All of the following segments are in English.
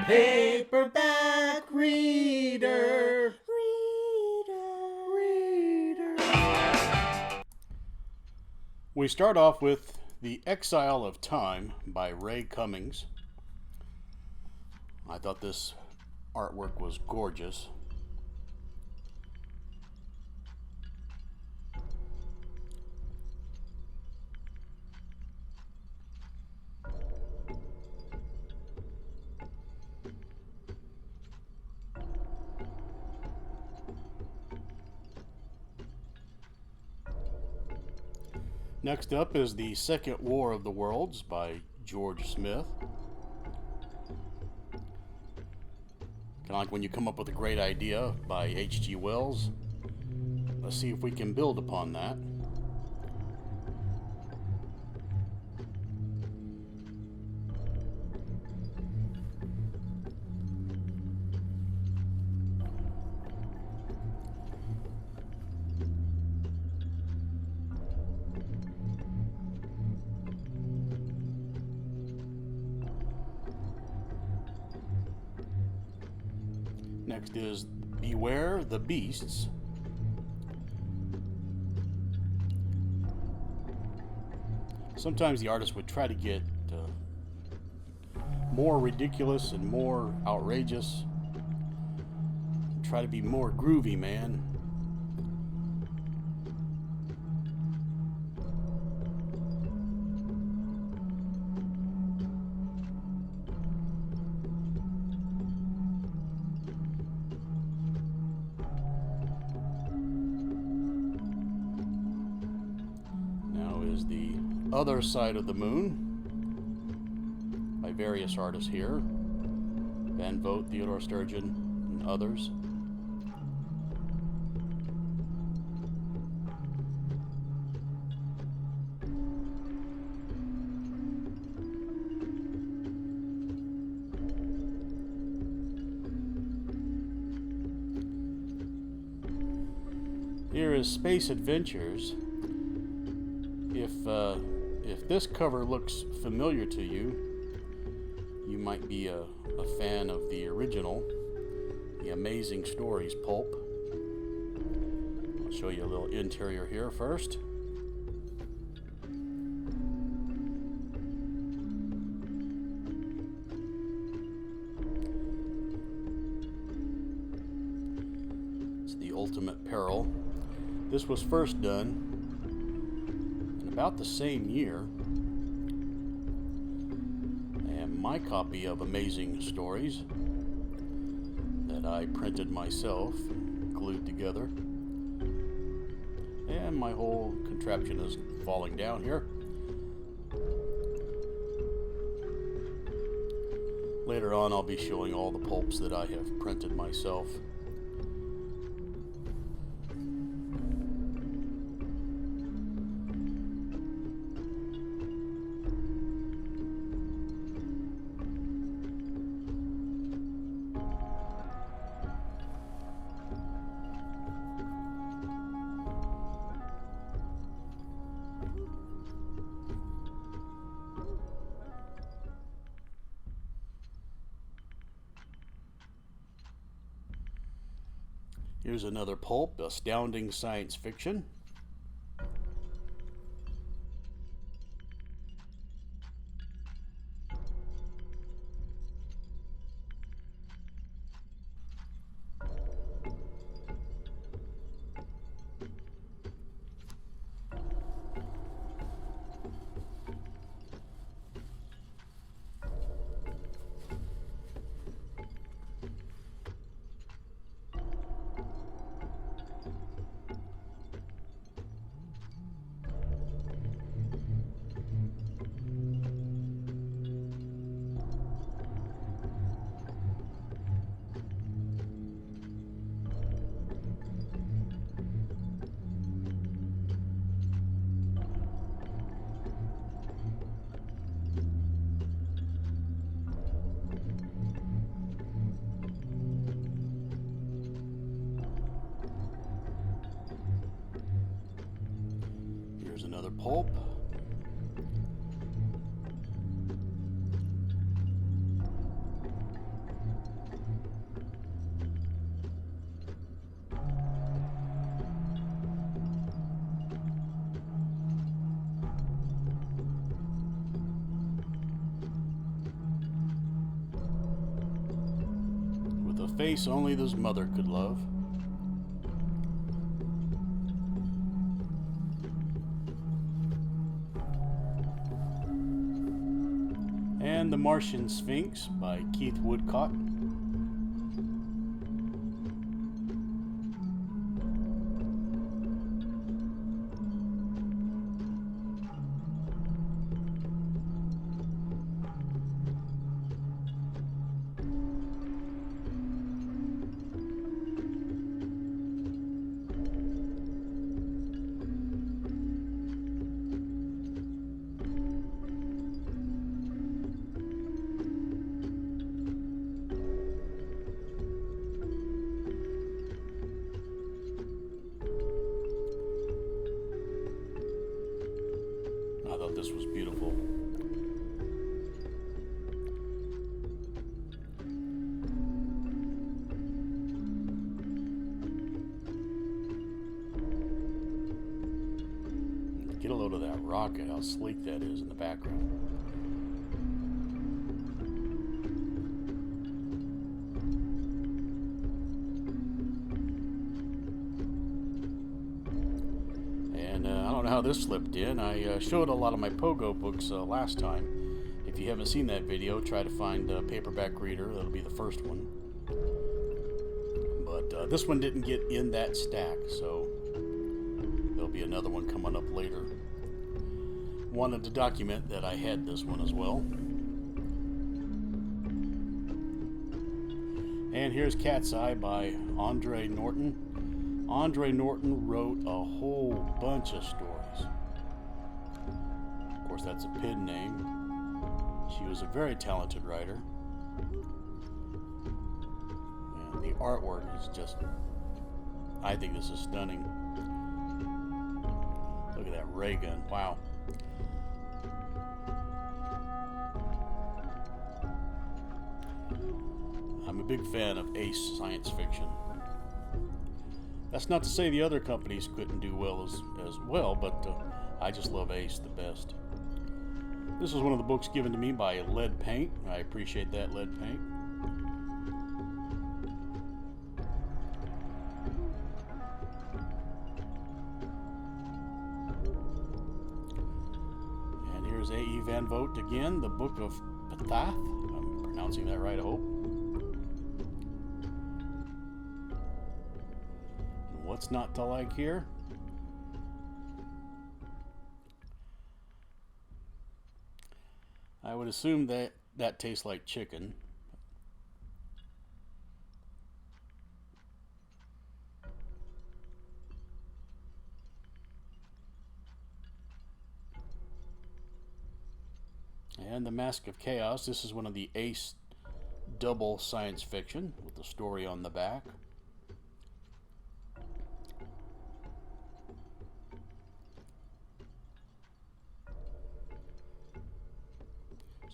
Paperback Reader. We start off with The Exile of Time by Ray Cummings. I thought this artwork was gorgeous. Next up is The Second War of the Worlds by George Smith. Kind of like when you come up with a great idea by H.G. Wells. Let's see if we can build upon that. Next is Beware the Beasts. Sometimes the artist would try to get more ridiculous and more outrageous. Try to be more groovy, man. The Other Side of the Moon by various artists here. Van Vogt, Theodore Sturgeon, and others. Here is Space Adventures. If this cover looks familiar to you, you might be a fan of the original, the Amazing Stories pulp. I'll show you a little interior here first. It's The Ultimate Peril. This was first done about the same year, and my copy of Amazing Stories that I printed myself, glued together, and my whole contraption is falling down here. Later on I'll be showing all the pulps that I have printed myself. Here's another pulp, Astounding Science Fiction. Here's another pulp. face only this mother could love. And The Martian Sphinx by Keith Woodcock. I thought this was beautiful. Get a load of that rocket, how sleek that is in the background. I don't know how this slipped in. I showed a lot of my Pogo books last time. If you haven't seen that video, try to find Paperback Reader. That'll be the first one. But this one didn't get in that stack, so there'll be another one coming up later. Wanted to document that I had this one as well. And here's Cat's Eye by Andre Norton. Andre Norton wrote a whole bunch of stories. Of course, that's a pen name. She was a very talented writer. And the artwork is just, I think this is stunning. Look at that ray gun. Wow. I'm a big fan of ace science fiction. That's not to say the other companies couldn't do well as well, but I just love Ace the best. This is one of the books given to me by Lead Paint. I appreciate that, Lead Paint. And here's A.E. Van Vogt again, the Book of Pthath. I'm pronouncing that right, I hope. What's not to like here? I would assume that tastes like chicken. And The Mask of Chaos. This is one of the Ace double science fiction with the story on the back.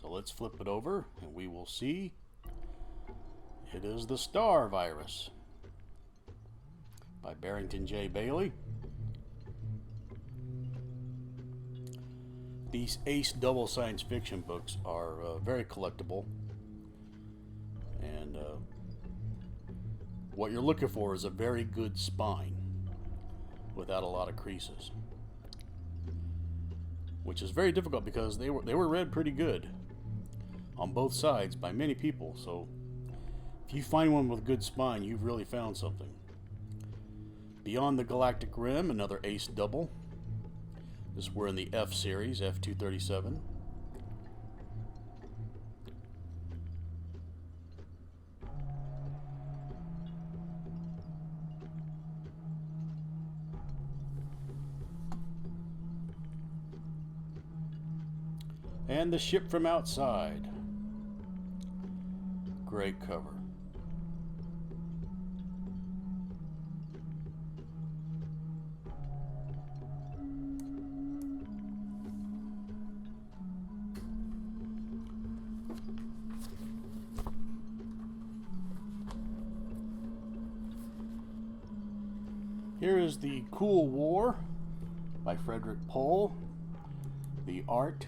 So let's flip it over and we will see it is The Star Virus by Barrington J. Bailey. These Ace double science fiction books are very collectible, and what you're looking for is a very good spine without a lot of creases, which is very difficult because they were read pretty good on both sides by many people. So if you find one with a good spine, you've really found something. Beyond the Galactic Rim, another Ace double. This we're in the F series, F237. And The Ship from Outside. Great cover. Here is The Cool War by Frederick Pohl. The art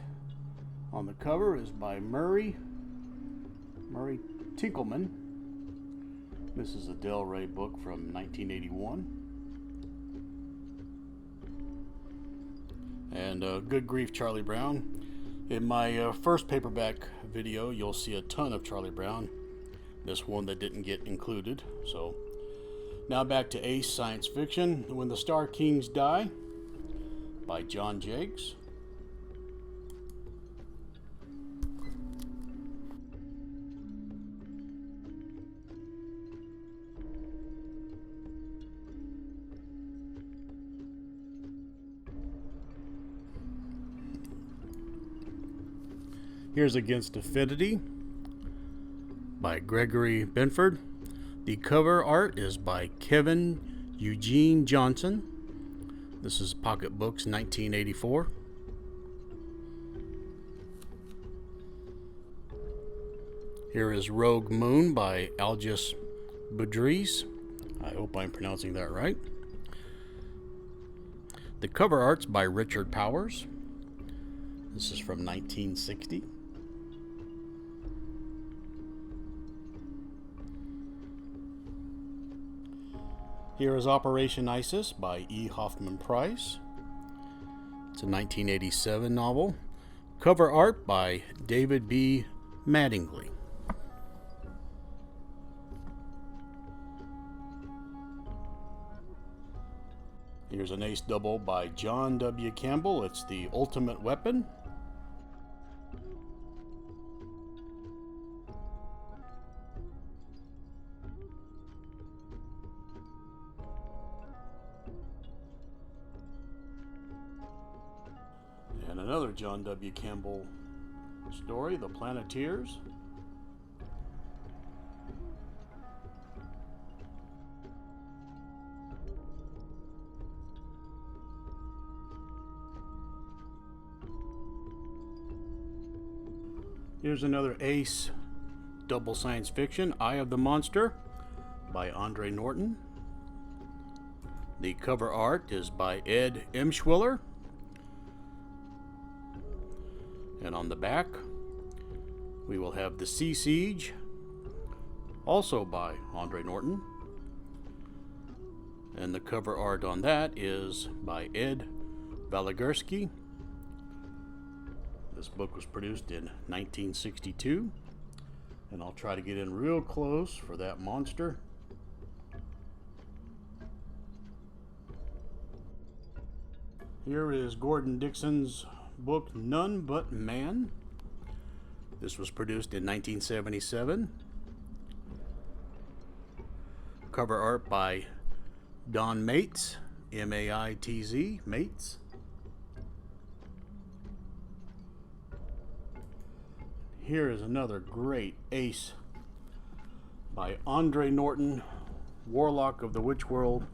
on the cover is by Murray Tinkelman. This is a Del Rey book from 1981. And good grief, Charlie Brown. In my first paperback video, you'll see a ton of Charlie Brown. This one that didn't get included. So now back to Ace Science Fiction, When the Star Kings Die, by John Jakes. Here's Against Affinity by Gregory Benford. The cover art is by Kevin Eugene Johnson. This is Pocket Books 1984. Here is Rogue Moon by Algis Budrys. I hope I'm pronouncing that right. The cover art's by Richard Powers. This is from 1960. Here is Operation Isis by E. Hoffman Price. It's a 1987 novel. Cover art by David B. Mattingly. Here's an ace double by John W. Campbell. It's The Ultimate Weapon. And another John W. Campbell story, The Planeteers. Here's another ace double science fiction, Eye of the Monster by Andre Norton. The cover art is by Ed Emshwiller. And on the back, we will have The Sea Siege, also by Andre Norton. And the cover art on that is by Ed Valigersky. This book was produced in 1962. And I'll try to get in real close for that monster. Here is Gordon Dixon's book None But Man. This was produced in 1977. Cover art by Don Maitz, M-A-I-T-Z, Maitz. Here is another great ace by Andre Norton, Warlock of the Witch World.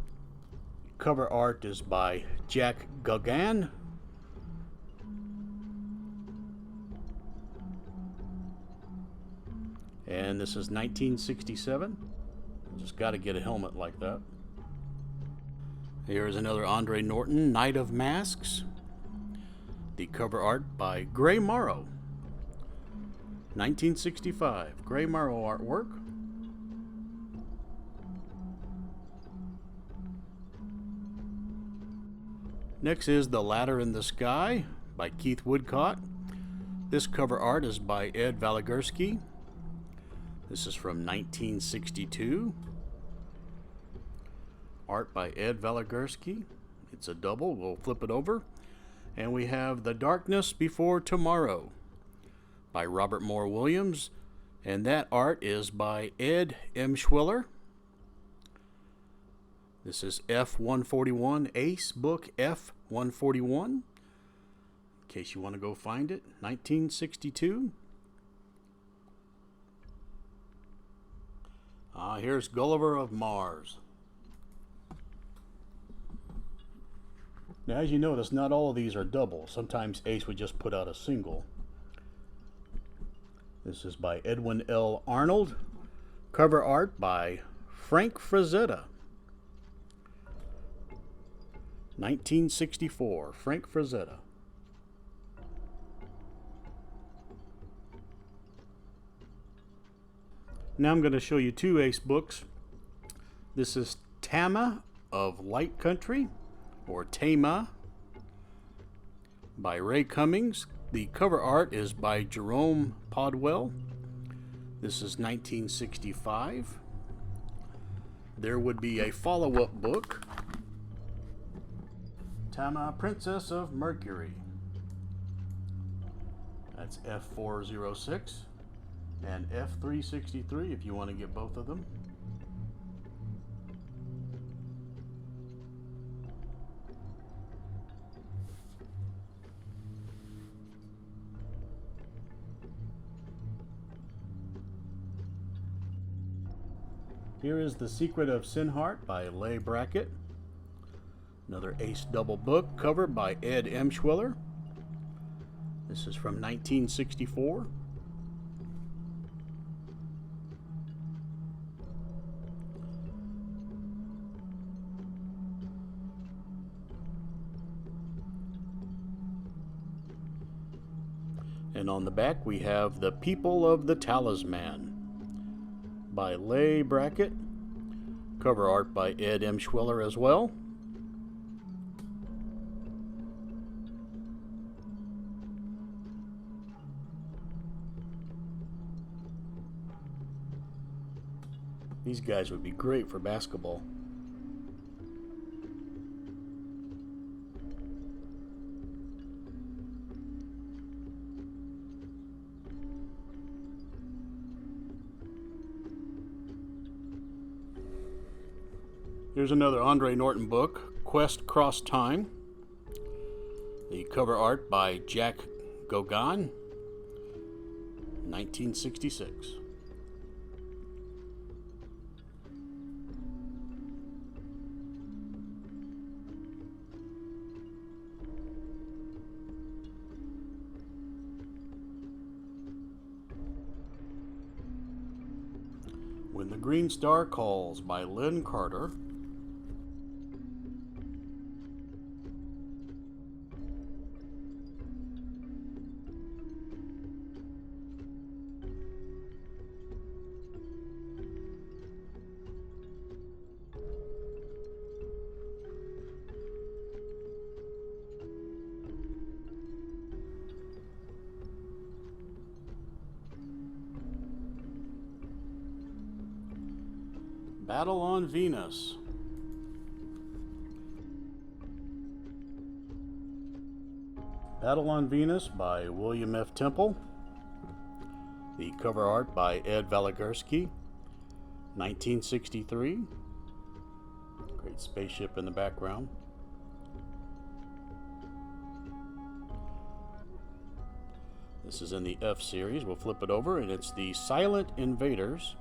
Cover art is by Jack Gauguin. And this is 1967. Just got to get a helmet like that. Here is another Andre Norton, Knight of Masks. The cover art by Gray Morrow. 1965. Gray Morrow artwork. Next is The Ladder in the Sky by Keith Woodcock. This cover art is by Ed Valigersky. This is from 1962. Art by Ed Valigersky. It's a double. We'll flip it over. And we have The Darkness Before Tomorrow by Robert Moore Williams. And that art is by Ed Emshwiller. This is F-141, Ace Book F-141. In case you want to go find it. 1962. Here's Gulliver of Mars. Now, as you notice, not all of these are double. Sometimes Ace would just put out a single. This is by Edwin L. Arnold. Cover art by Frank Frazetta. 1964, Frank Frazetta. Now I'm going to show you two Ace books This is Tama of Light Country, or Tama, by Ray Cummings. The cover art is by Jerome Podwell. This is 1965. There would be a follow-up book, Tama, Princess of Mercury. That's F406 and F363 if you want to get both of them. Here is The Secret of Sinhart by Leigh Brackett. Another ace double book, cover by Ed Emshwiller. This is from 1964. And on the back we have The People of the Talisman by Leigh Brackett. Cover art by Ed Emshwiller as well. These guys would be great for basketball. Here's another Andre Norton book, Quest Cross Time. The cover art by Jack Gauguin, 1966. When the Green Star Calls by Lynn Carter. Battle on Venus. Battle on Venus by William F. Temple. The cover art by Ed Valigorsky, 1963. Great spaceship in the background. This is in the F series. We'll flip it over, and it's The Silent Invaders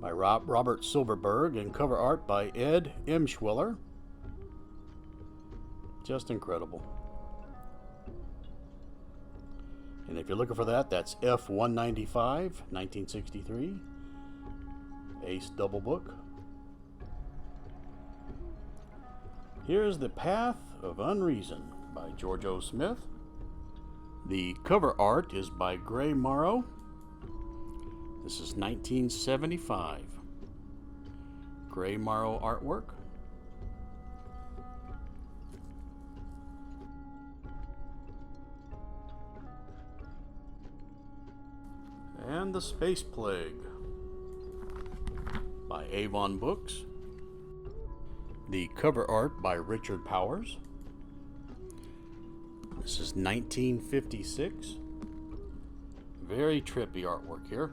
by Robert Silverberg, and cover art by Ed Emshwiller. Just incredible. And if you're looking for that, that's F195, 1963. Ace double book. Here's The Path of Unreason by George O. Smith. The cover art is by Gray Morrow. This is 1975. Gray Morrow artwork. And The Space Plague by Avon Books. The cover art by Richard Powers. This is 1956. Very trippy artwork here.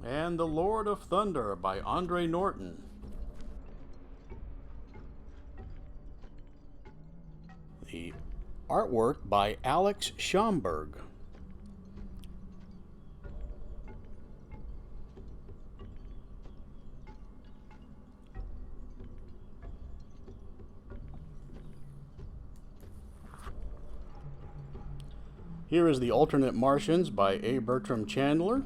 And The Lord of Thunder by Andre Norton. The artwork by Alex Schomburg. Here is The Alternate Martians by A. Bertram Chandler.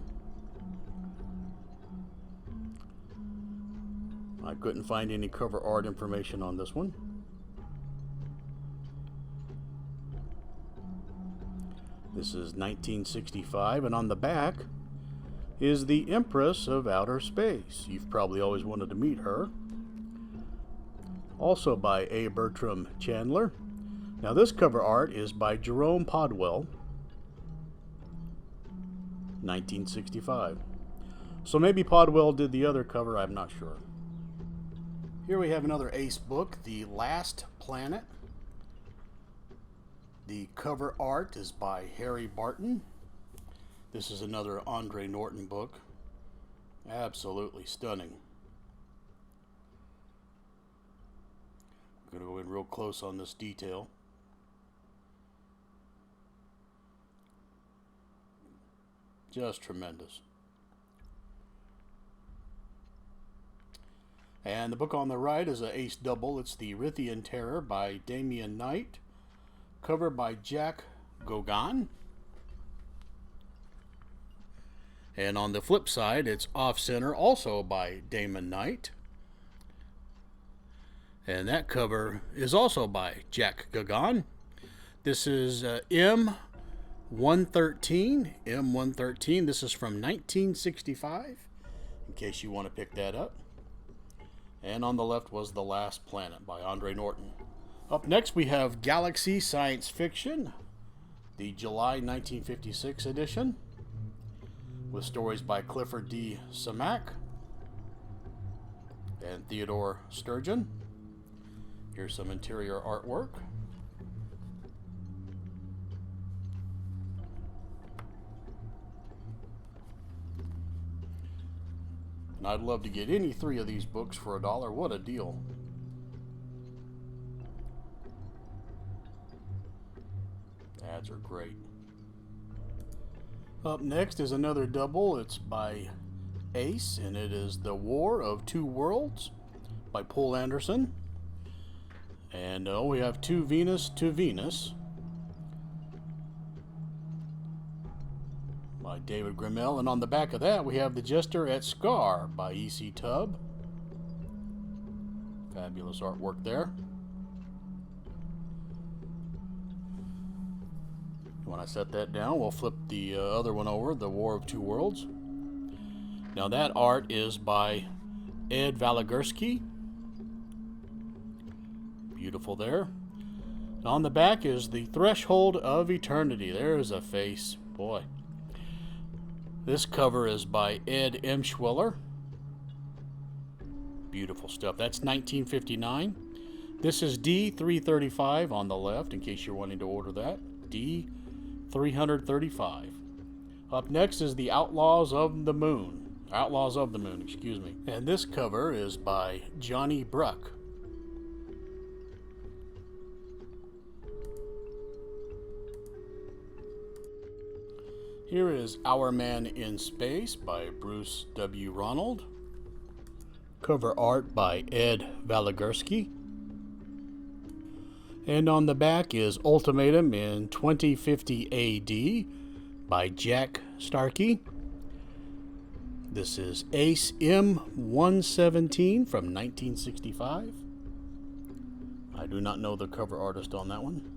Couldn't find any cover art information on this one. This is 1965, and on the back is the Empress of Outer Space. You've probably always wanted to meet her. Also by A. Bertram Chandler. Now this cover art is by Jerome Podwell, 1965. So maybe Podwell did the other cover, I'm not sure. Here we have another Ace book, The Last Planet. The cover art is by Harry Barton. This is another Andre Norton book. Absolutely stunning. I'm going to go in real close on this detail. Just tremendous. And the book on the right is an Ace double. It's The Rithian Terror by Damian Knight. Cover by Jack Gauguin. And on the flip side, it's Off Center, also by Damon Knight. And that cover is also by Jack Gauguin. This is M113. M113. This is from 1965, in case you want to pick that up. And on the left was The Last Planet by Andre Norton. Up next we have Galaxy Science Fiction, the July 1956 edition, with stories by Clifford D. Samack and Theodore Sturgeon. Here's some interior artwork. And I'd love to get any three of these books for $1. What a deal. Ads are great. Up next is another double. It's by Ace, and it is The War of Two Worlds by Poul Anderson. And we have Two Venus to Venus by David Grimmell. And on the back of that, we have The Jester at Scar by E.C. Tubb. Fabulous artwork there. When I set that down, we'll flip the other one over, The War of Two Worlds. Now that art is by Ed Valigursky. Beautiful there. And on the back is The Threshold of Eternity. There's a face. Boy. This cover is by Ed Emshwiller. Beautiful stuff. That's 1959. This is D335 on the left, in case you're wanting to order that. D335. Up next is The Outlaws of the Moon. Outlaws of the Moon, excuse me. And this cover is by Johnny Bruck. Here is Our Man in Space by Bruce W. Ronald. Cover art by Ed Valigursky. And on the back is Ultimatum in 2050 AD by Jack Starkey. This is Ace M117 from 1965. I do not know the cover artist on that one.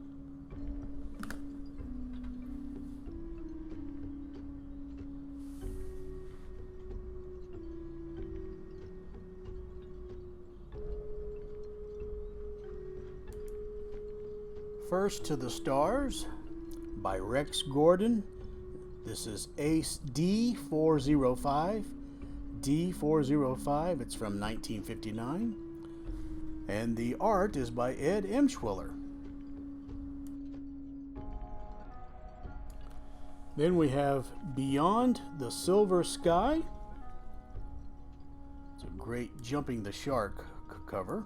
First to the Stars by Rex Gordon. This is Ace D405. D405, it's from 1959. And the art is by Ed Emshwiller. Then we have Beyond the Silver Sky. It's a great Jumping the Shark cover.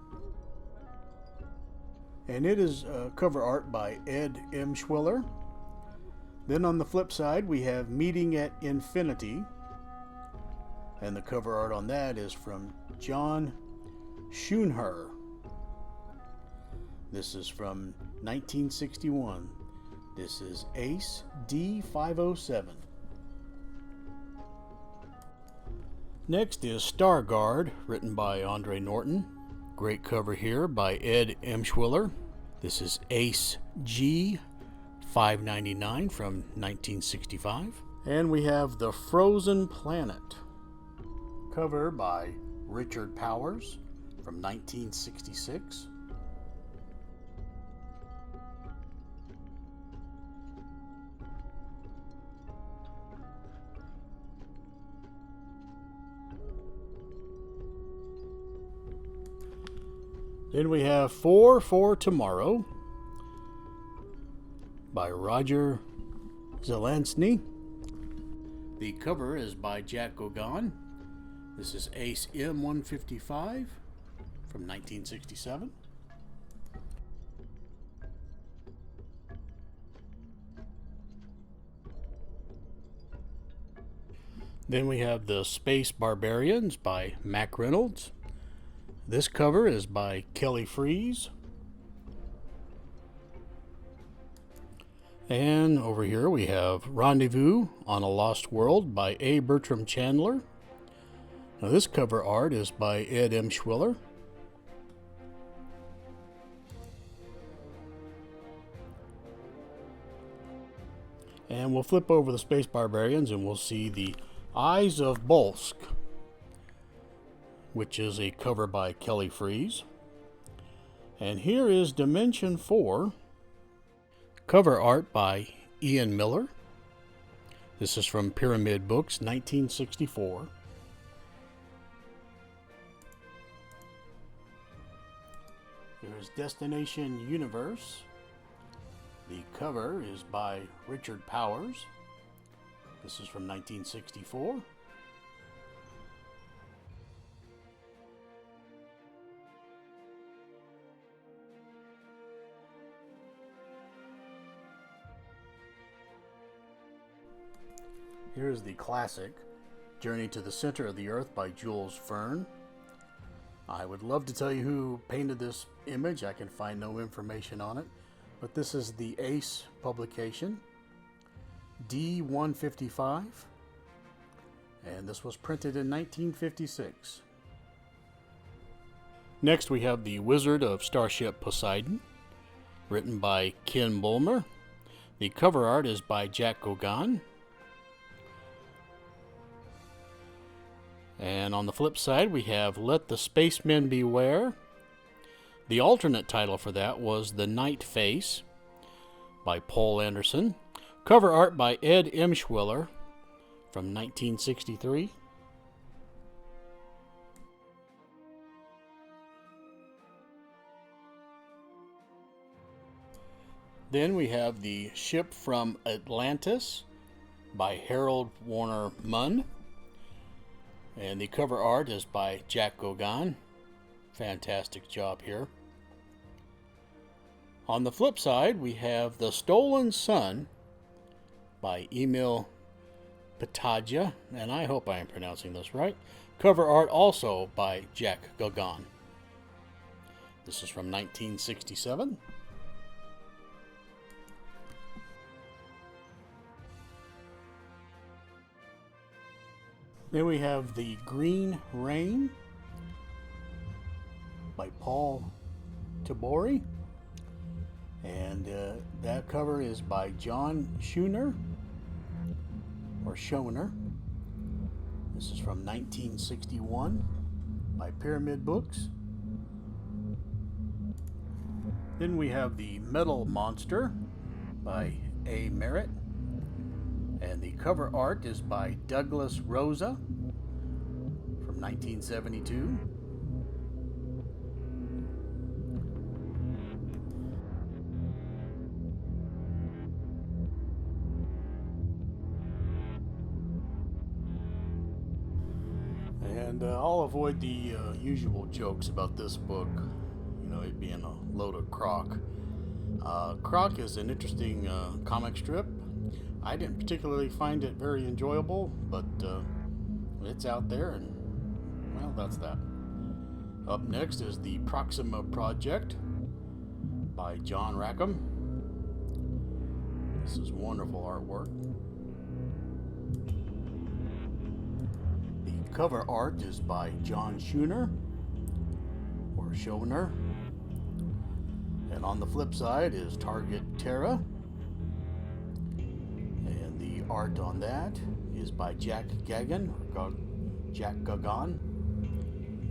And it is cover art by Ed Emshwiller. Then on the flip side, we have Meeting at Infinity. And the cover art on that is from John Schoenherr. This is from 1961. This is Ace D507. Next is Stargard, written by Andre Norton. Great cover here by Ed Emshwiller. This is Ace G 599 from 1965. And we have The Frozen Planet, cover by Richard Powers from 1966. Then we have Four for Tomorrow by Roger Zelazny. The cover is by Jack Gauguin. This is Ace M155 from 1967. Then we have The Space Barbarians by Mack Reynolds. This cover is by Kelly Freas. And over here we have Rendezvous on a Lost World by A. Bertram Chandler. Now this cover art is by Ed Emshwiller. And we'll flip over the Space Barbarians and we'll see The Eyes of Bolsk, which is a cover by Kelly Freas. And here is Dimension 4, cover art by Ian Miller. This is from Pyramid Books, 1964. Here's Destination Universe. The cover is by Richard Powers. This is from 1964. Here's the classic, Journey to the Center of the Earth by Jules Verne. I would love to tell you who painted this image. I can find no information on it. But this is the Ace publication, D155. And this was printed in 1956. Next we have The Wizard of Starship Poseidon, written by Ken Bulmer. The cover art is by Jack Gauguin. And on the flip side, we have Let the Spacemen Beware. The alternate title for that was The Night Face by Paul Anderson. Cover art by Ed Emshwiller from 1963. Then we have The Ship from Atlantis by Harold Warner Munn. And the cover art is by Jack Gauguin. Fantastic job here. On the flip side, we have The Stolen Sun by Emil Pataja, and I hope I am pronouncing this right. Cover art also by Jack Gauguin. This is from 1967. Then we have The Green Rain by Paul Tabori. And that cover is by John Schoner, or Schoner. This is from 1961 by Pyramid Books. Then we have The Metal Monster by A. Merritt. And the cover art is by Douglas Rosa from 1972. And I'll avoid the usual jokes about this book, you know, it being a load of crock. Crock is an interesting comic strip. I didn't particularly find it very enjoyable, but it's out there, and well, that's that. Up next is The Proxima Project by John Rackham. This is wonderful artwork. The Cover art is by John Schooner, or Schoner. And on the flip side is Target Terra. And the art on that is by Jack Gagan, or Jack Gagan.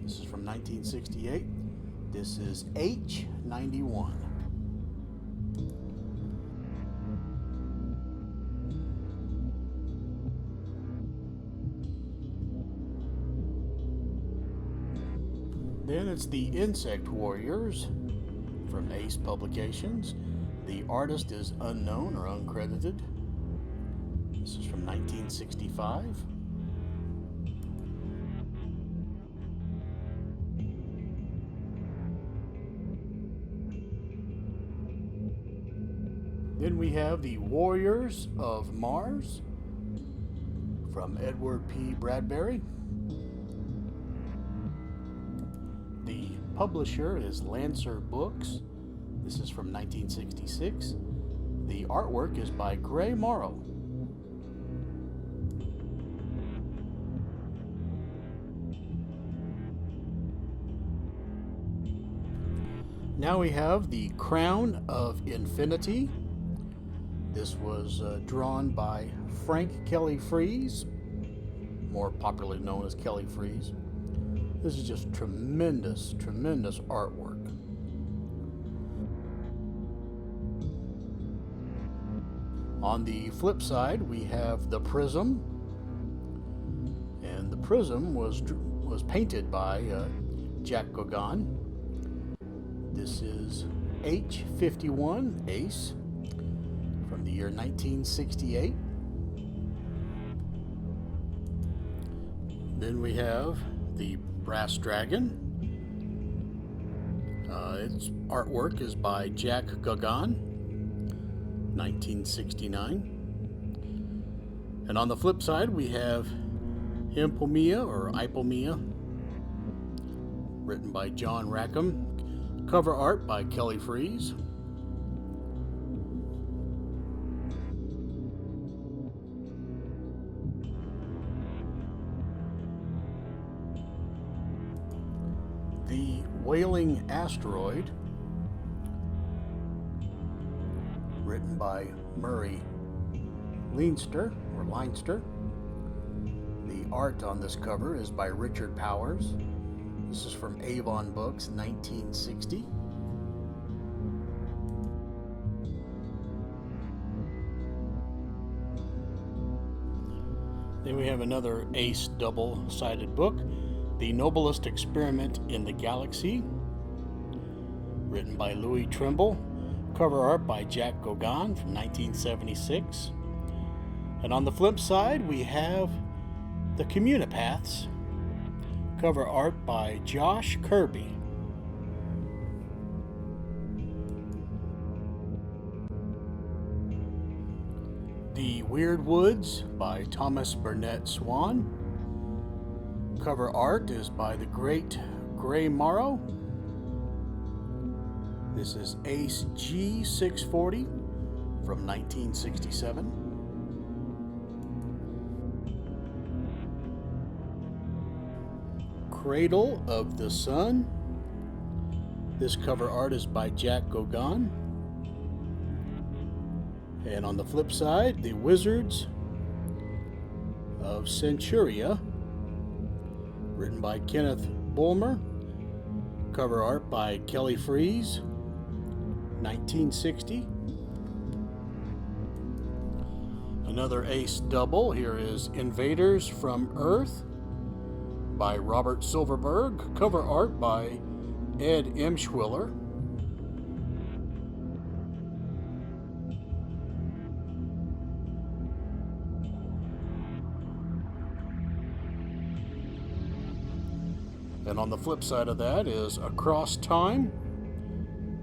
This is from 1968. This is H91. Then it's the Insect Warriors from Ace Publications. The artist is unknown or uncredited. This is from 1965. Then we have the Warriors of Mars from Edward P. Bradbury. The publisher is Lancer Books. This is from 1966. The artwork is by Gray Morrow. Now we have the Crown of Infinity. This was drawn by Frank Kelly Freas, more popularly known as Kelly Freas. This is just tremendous, tremendous artwork. On the flip side, we have the Prism, and the Prism was painted by Jack Gagan. This is H51 Ace from the year 1968. Then we have the Brass Dragon. Its artwork is by Jack Gagan, 1969. And on the flip side, we have Hypomia or Ipomia, written by John Rackham. Cover art by Kelly Freas. The Wailing Asteroid, written by Murray Leinster. The art on this cover is by Richard Powers. This is from Avon Books, 1960. Then we have another Ace double-sided book, The Noblest Experiment in the Galaxy, written by Louis Trimble. Cover art by Jack Gagan from 1976. And on the flip side, we have The Communipaths. Cover art by Josh Kirby. The Weird Woods by Thomas Burnett Swan. Cover art is by the great Gray Morrow. This is Ace G640 from 1967. Cradle of the Sun. This cover art is by Jack Gagan. And on the flip side, The Wizards of Centuria, written by Kenneth Bulmer. Cover art by Kelly Freas, 1960. Another Ace double. Here is Invaders from Earth by Robert Silverberg. Cover art by Ed Emshwiller. And on the flip side of that is Across Time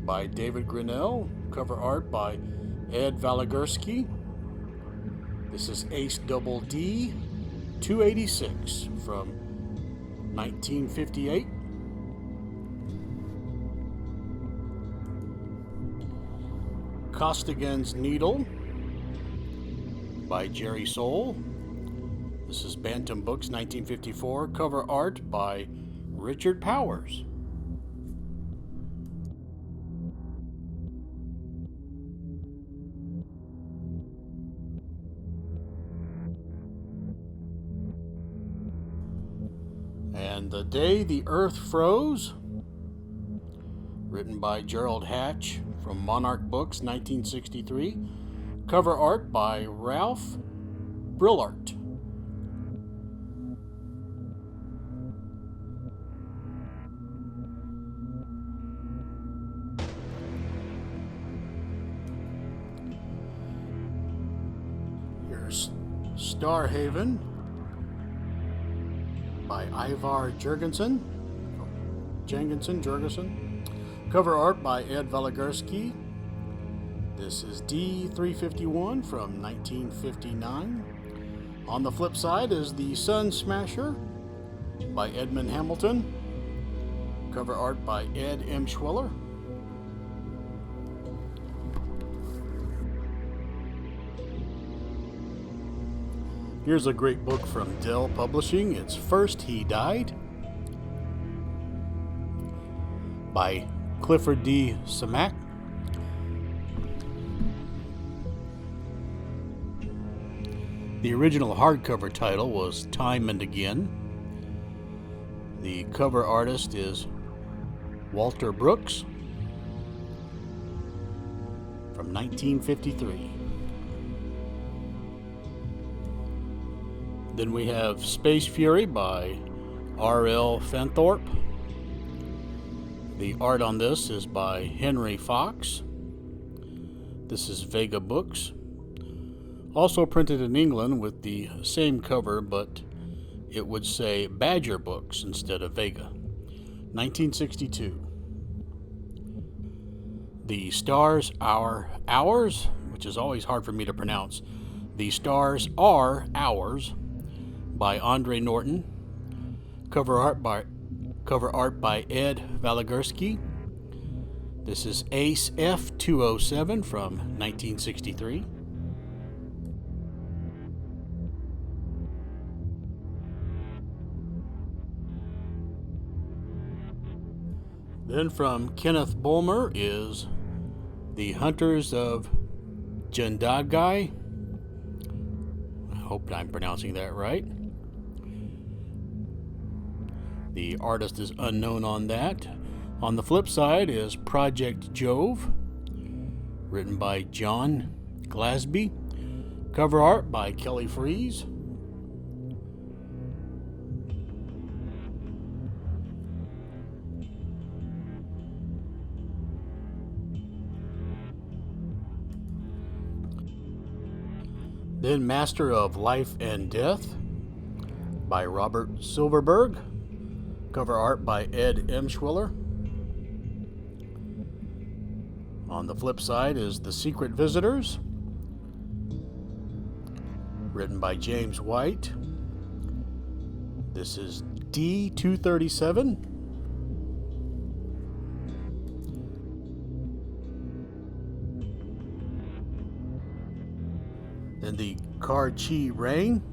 by David Grinnell. Cover art by Ed Valigursky. This is Ace Double D 286 from 1958. Costigan's Needle by Jerry Soule. This is Bantam Books, 1954, cover art by Richard Powers. And The Day the Earth Froze, written by Gerald Hatch from Monarch Books, 1963, cover art by Ralph Brillart. Here's Starhaven by Ivar Jurgensen. Cover art by Ed Valigorsky. This is D351 from 1959. On the flip side is The Sun Smasher by Edmund Hamilton. Cover art by Ed M. Schweller. Here's a great book from Dell Publishing. It's First He Died by Clifford D. Samac. The original hardcover title was Time and Again. The cover artist is Walter Brooks from 1953. Then we have Space Fury by R.L. Fanthorpe. The art on this is by Henry Fox. This is Vega Books. Also printed in England with the same cover, but it would say Badger Books instead of Vega. 1962. The Stars Are Ours, which is always hard for me to pronounce. The Stars Are Ours by Andre Norton. Cover art by Ed Valigorsky. This is Ace F207 from 1963. Then from Kenneth Bulmer is The Hunters of Jandagai. I hope I'm pronouncing that right. The artist is unknown on that. On the flip side is Project Jove, written by John Glasby. Cover art by Kelly Freas. Then Master of Life and Death by Robert Silverberg. Cover art by Ed M. Schweller. On the flip side is The Secret Visitors, written by James White. This is D237. Then the Kar-Chi Rain.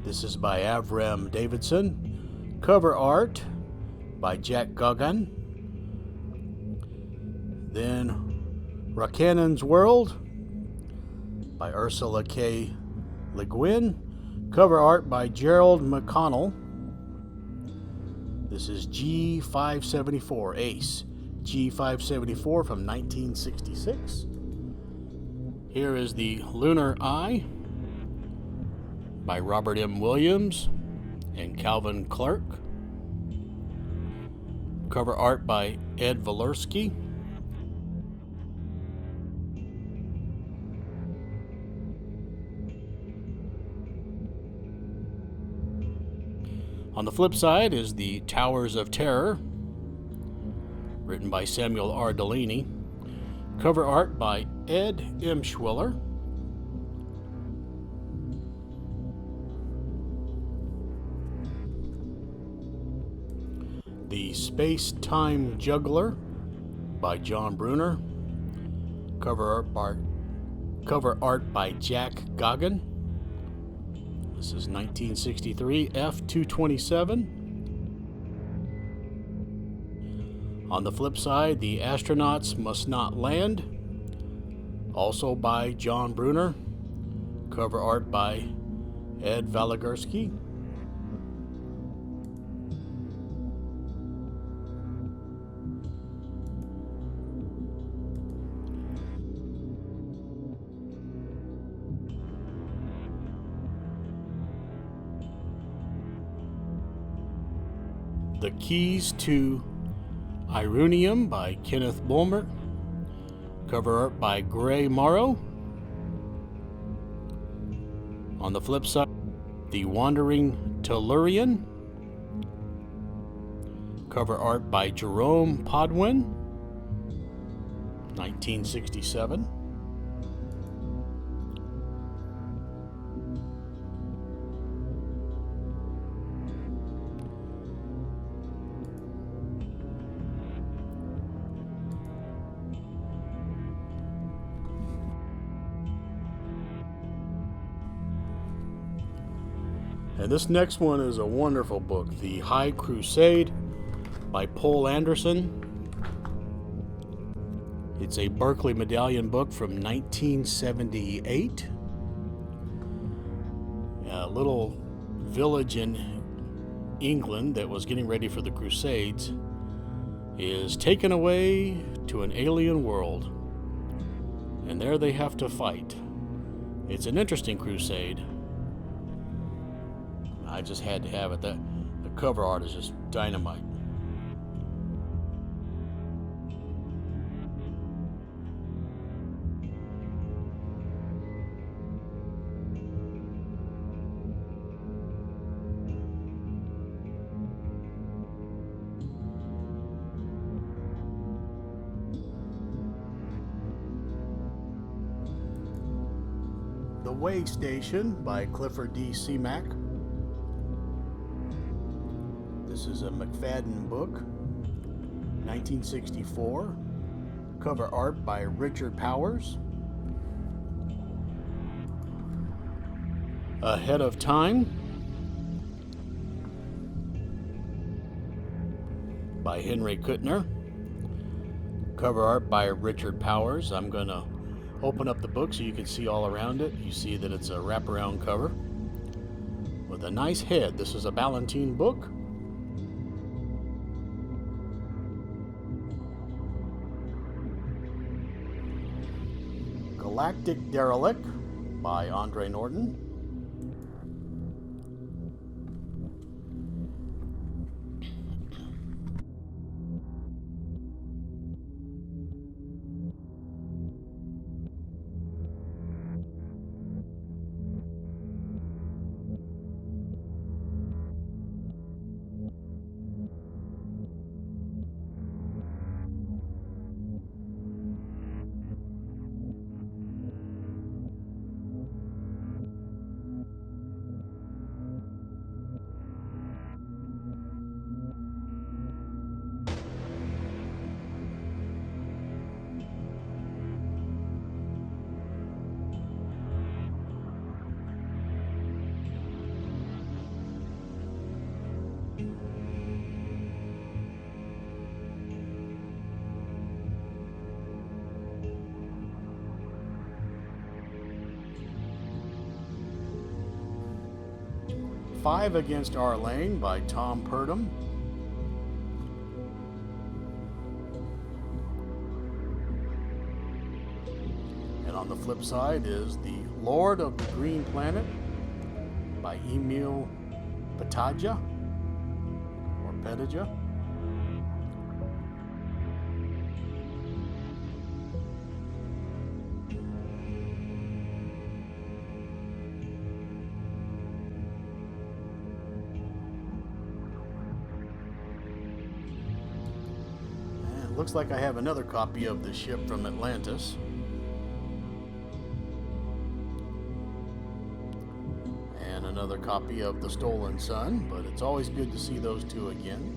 This is by Avram Davidson. Cover art by Jack Gogan. Then Rakkanen's World by Ursula K. Le Guin. Cover art by Gerald McConnell. This is G574, Ace. G574 from 1966. Here is The Lunar Eye by Robert M. Williams and Calvin Clark. Cover art by Ed Valigorsky. On the flip side is The Towers of Terror, written by Samuel R. Delaney. Cover art by Ed M. Schweller. The Space-Time Juggler by John Brunner. Cover art by Cover art by Jack Goggin. This is 1963 F-227. On the flip side, The Astronauts Must Not Land, also by John Brunner. Cover art by Ed Valigorsky. The Keys to Irunium by Kenneth Bulmer. Cover art by Gray Morrow. On the flip side, The Wandering Tellurian. Cover art by Jerome Podwin, 1967. And this next one is a wonderful book, The High Crusade by Poul Anderson. It's a Berkeley Medallion book from 1978. A little village in England that was getting ready for the Crusades is taken away to an alien world, and there they have to fight. It's an interesting crusade. I just had to have it. The cover art is just dynamite. The Way Station by Clifford D. Seamack. This is a McFadden book, 1964. Cover art by Richard Powers. Ahead of Time by Henry Kuttner. Cover art by Richard Powers. I'm going to open up the book so you can see all around it. You see that it's a wraparound cover with a nice head. This is a Ballantine book. Galactic Derelict by Andre Norton. Five Against Our Lane by Tom Purdom. And on the flip side is The Lord of the Green Planet by Emil Pataja, or Petaja. Looks like I have another copy of The Ship from Atlantis. And another copy of The Stolen Sun, but it's always good to see those two again.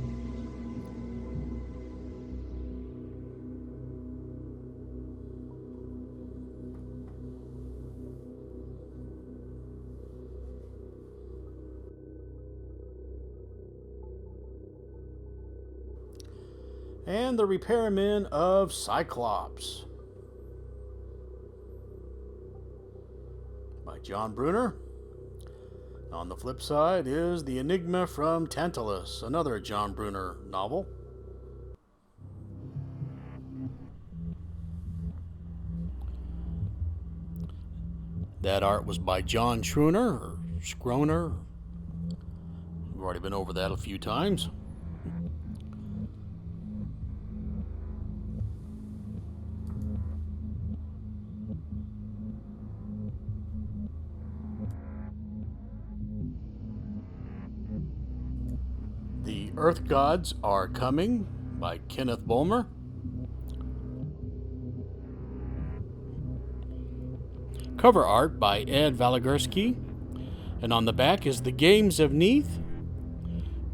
and the repairmen of Cyclops by John Brunner. On the flip side is The Enigma from Tantalus, another John Brunner novel. That art was by John Schroner, or Schroner. We've already been over that a few times. The Earth Gods Are Coming by Kenneth Bulmer. Cover art by Ed Valigursky. And on the back is The Games of Neath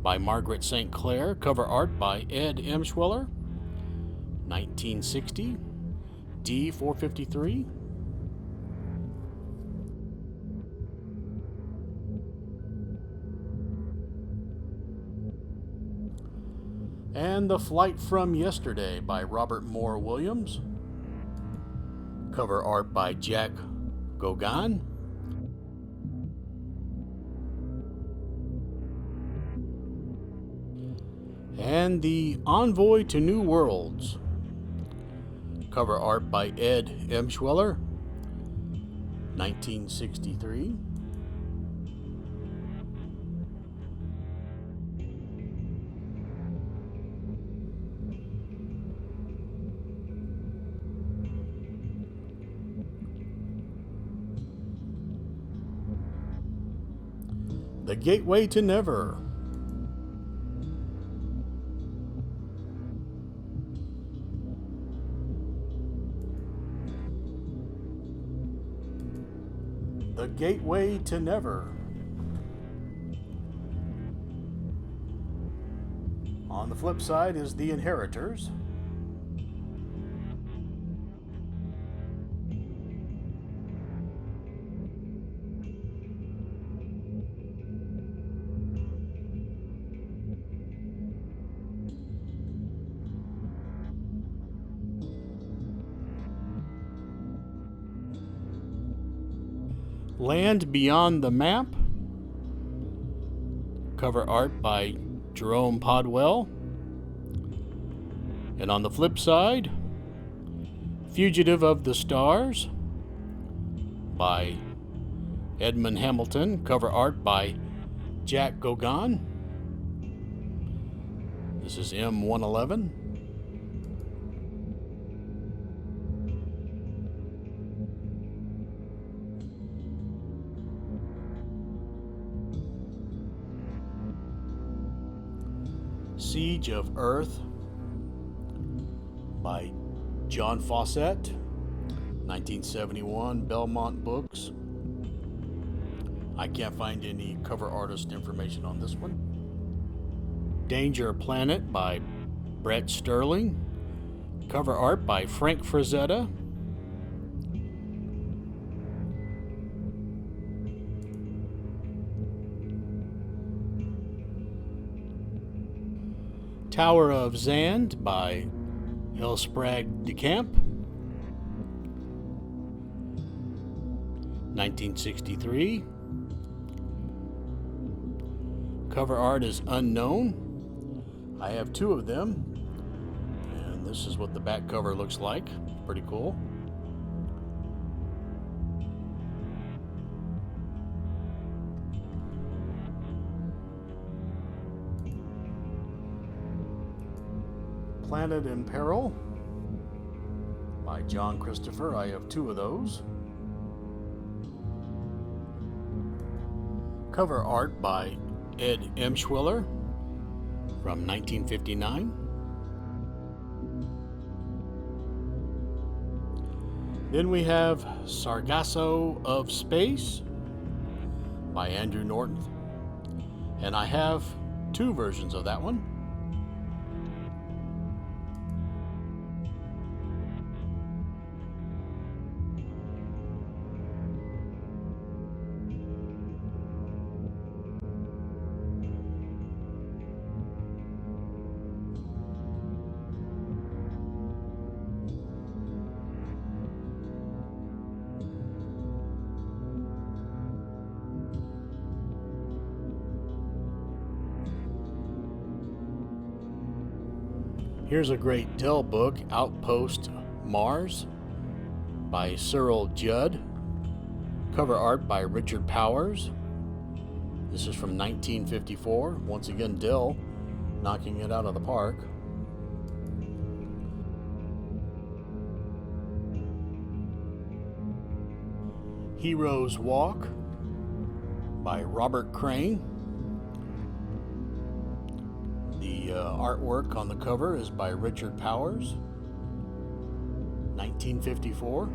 by Margaret St. Clair. Cover art by Ed Emshwiller. 1960. D453. And The Flight from Yesterday by Robert Moore Williams. Cover art by Jack Gauguin. And The Envoy to New Worlds. Cover art by Ed Emshwiller. 1963. The Gateway to Never. The Gateway to Never. On the flip side is The Inheritors. Land Beyond the Map. Cover art by Jerome Podwell. And on the flip side, Fugitive of the Stars by Edmund Hamilton. Cover art by Jack Gauguin. This is M111. Siege of Earth by John Fawcett, 1971, Belmont Books. I can't find any cover artist information on this one. Danger Planet by Brett Sterling. Cover art by Frank Frazetta. Tower of Zand by L. Sprague de Camp, 1963. Cover art is unknown. I have two of them, and this is what the back cover looks like. Pretty cool. Planet in Peril by John Christopher. I have two of those. Cover art by Ed Emshwiller from 1959. Then we have Sargasso of Space by Andrew Norton. And I have two versions of that one. Here's a great Dell book, Outpost Mars by Cyril Judd. Cover art by Richard Powers. This is from 1954. Once again, Dell knocking it out of the park. Heroes Walk by Robert Crane. The artwork on the cover is by Richard Powers, 1954.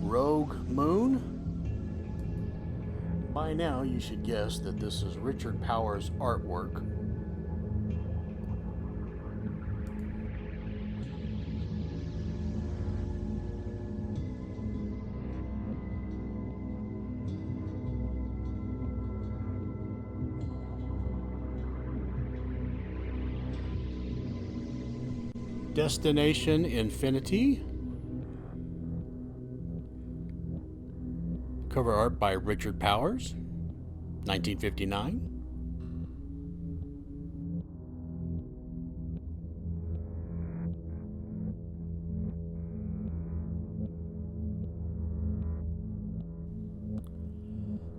Rogue Moon. By now you should guess that this is Richard Powers' artwork. Destination Infinity. Cover art by Richard Powers, 1959.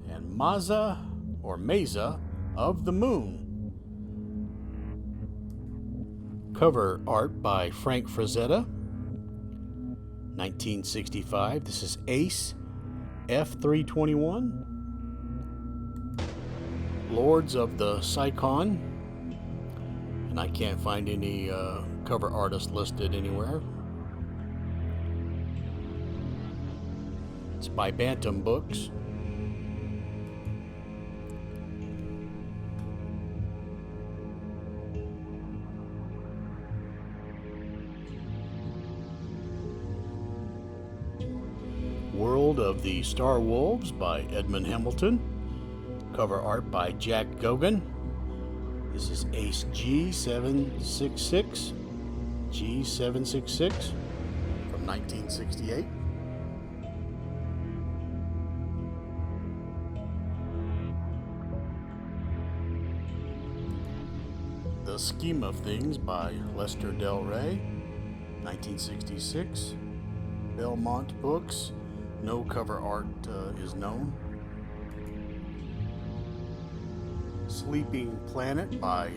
And Mesa of the Moon. Cover art by Frank Frazetta, 1965. This is Ace F321. Lords of the Psychon. And I can't find any cover artist listed anywhere. It's by Bantam Books. World of the Star Wolves by Edmund Hamilton. Cover art by Jack Gogan. This is Ace G766. G766 from 1968. The Scheme of Things by Lester Del Rey, 1966. Belmont Books. No cover art is known. Sleeping Planet by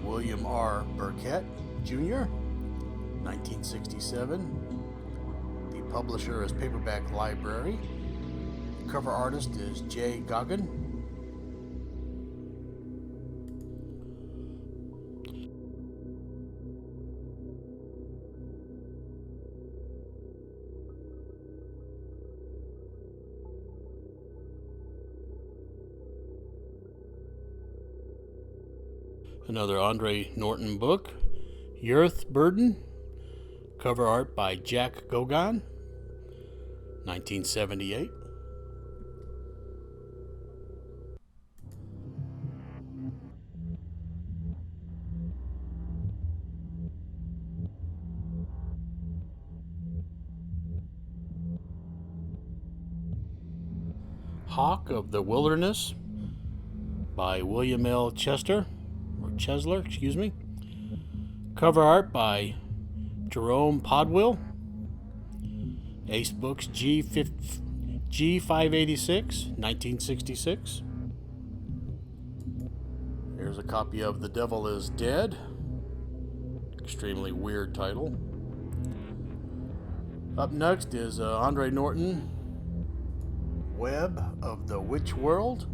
William R. Burkett Jr., 1967. The publisher is Paperback Library. The cover artist is Jay Goggin. Another Andre Norton book, Earth Burden. Cover art by Jack Gogan, 1978. Hawk of the Wilderness by William L. Chesler. Cover art by Jerome Podwell. Ace Books G586, 1966. Here's a copy of The Devil is Dead. Extremely weird title. Up next is Andre Norton, Web of the Witch World.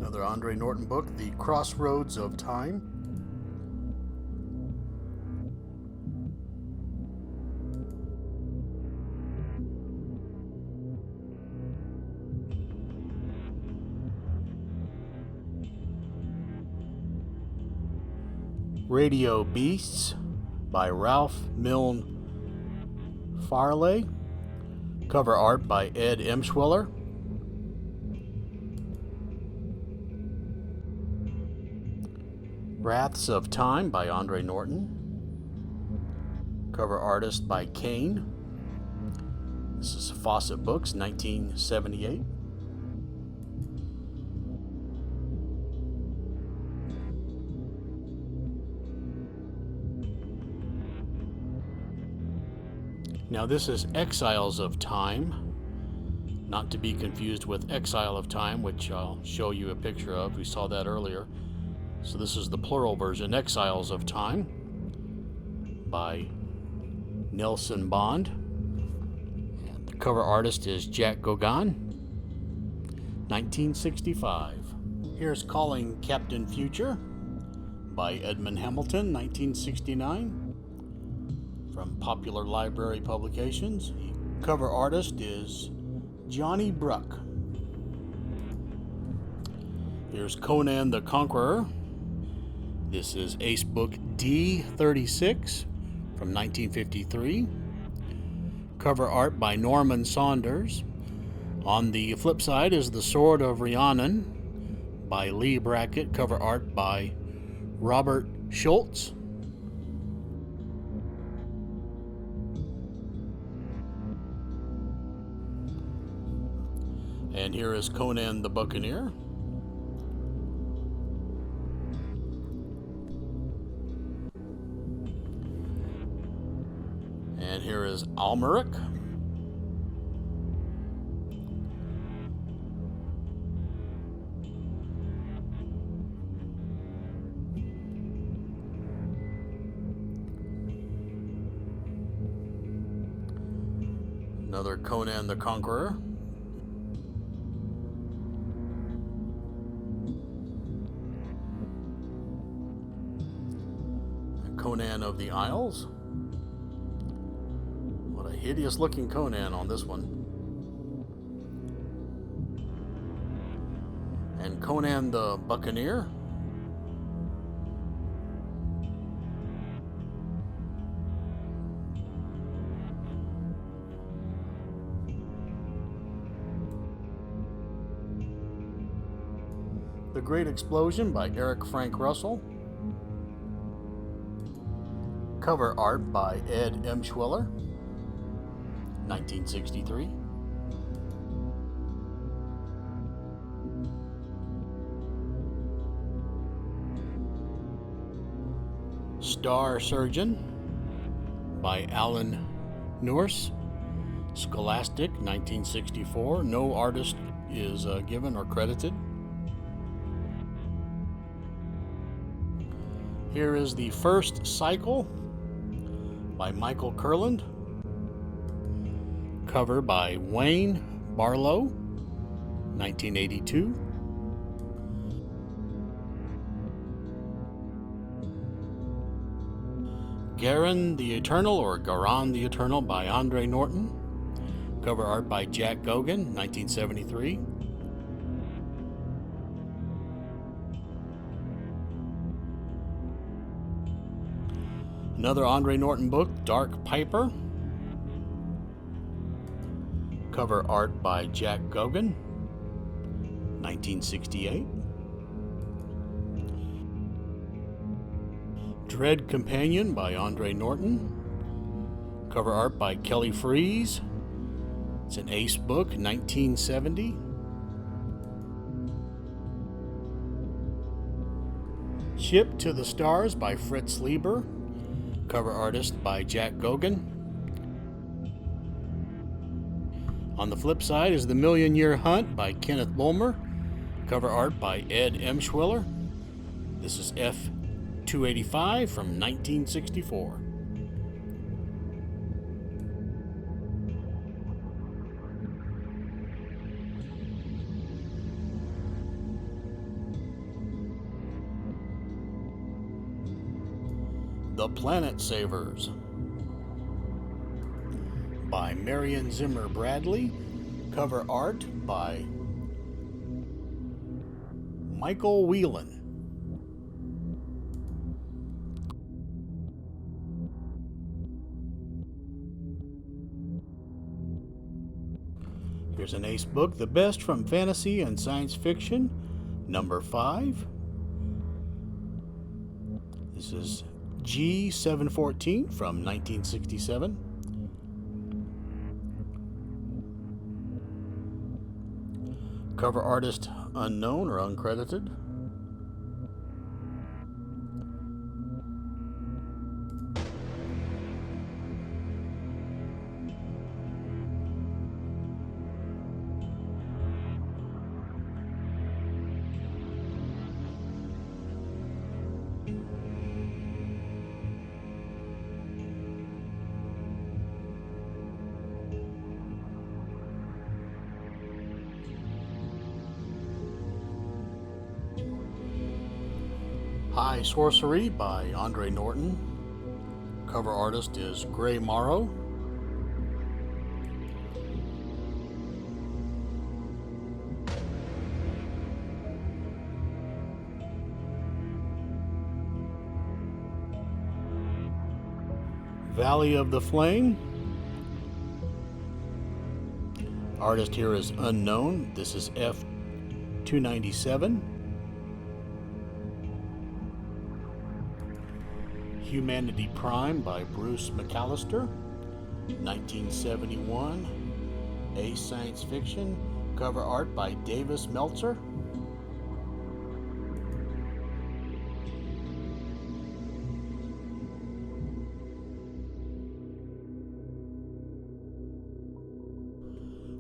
Another Andre Norton book, The Crossroads of Time. Radio Beasts by Ralph Milne Farley. Cover art by Ed Emshwiller. Wraths of Time by Andre Norton. Cover artist by Kane. This is Fawcett Books, 1978. Now this is Exiles of Time, not to be confused with Exile of Time, which I'll show you a picture of. We saw that earlier. So this is the plural version, Exiles of Time, by Nelson Bond. And the cover artist is Jack Gauguin, 1965. Here's Calling Captain Future by Edmund Hamilton, 1969. From Popular Library Publications. The cover artist is Johnny Bruck. Here's Conan the Conqueror. This is Ace Book D36 from 1953. Cover art by Norman Saunders. On the flip side is The Sword of Rhiannon by Lee Brackett. Cover art by Robert Schultz. And here is Conan the Buccaneer. And here is Almeric. Another Conan the Conqueror. Conan of the Isles. What a hideous looking Conan on this one. And Conan the Buccaneer. The Great Explosion by Eric Frank Russell. Cover art by Ed Emshwiller, 1963. Star Surgeon by Alan Nourse, Scholastic, 1964. No artist is given or credited. Here is The First Cycle by Michael Kurland. Cover by Wayne Barlow, 1982. Garan the Eternal, or Garan the Eternal, by Andre Norton. Cover art by Jack Gauguin, 1973. Another Andre Norton book, Dark Piper. Cover art by Jack Gauguin, 1968. Dread Companion by Andre Norton. Cover art by Kelly Freas. It's an Ace book, 1970. Ship to the Stars by Fritz Leiber. Cover artist by Jack Gauguin. On the flip side is The Million Year Hunt by Kenneth Bulmer. Cover art by Ed Emshwiller. This is F285 from 1964. The Planet Savers by Marion Zimmer Bradley. Cover art by Michael Whelan. Here's an ace book, The Best from Fantasy and Science Fiction, number 5. This is G714 from 1967. Cover artist unknown or uncredited. High Sorcery by Andre Norton. Cover artist is Gray Morrow. Valley of the Flame. Artist here is unknown. This is F297. Humanity Prime by Bruce McAllister, 1971. Ace Science Fiction. Cover art by Davis Meltzer.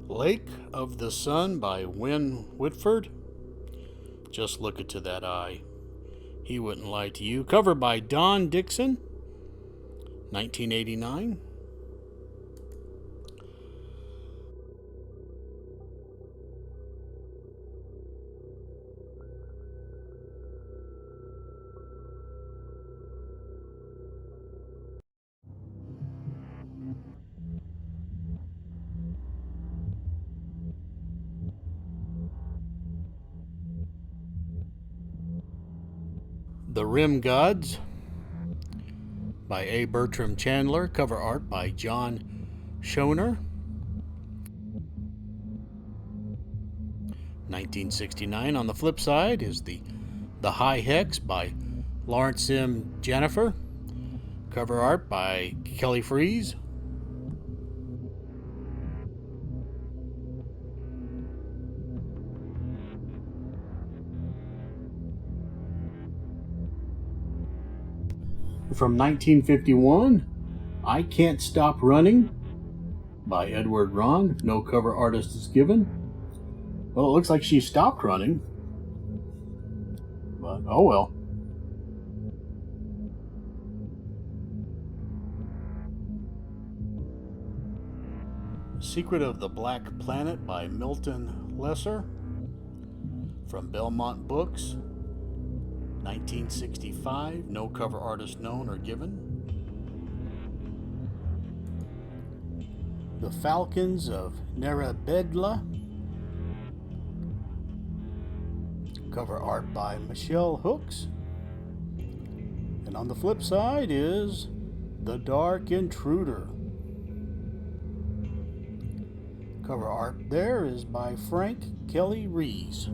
Lake of the Sun by Win Whitford. Just look into that eye. He wouldn't lie to you. Cover by Don Dixon, 1989. The Rim Gods by A. Bertram Chandler. Cover art by John Schoner, 1969. On the flip side is the High Hex by Lawrence M. Jenifer. Cover art by Kelly Freeze. From 1951, I Can't Stop Running by Edward Ron. No cover artist is given. Well, it looks like she stopped running, but oh well. Secret of the Black Planet by Milton Lesser from Belmont Books, 1965. No cover artist known or given. The Falcons of Nerebedla. Cover art by Michelle Hooks. And on the flip side is The Dark Intruder. Cover art there is by Frank Kelly Rees.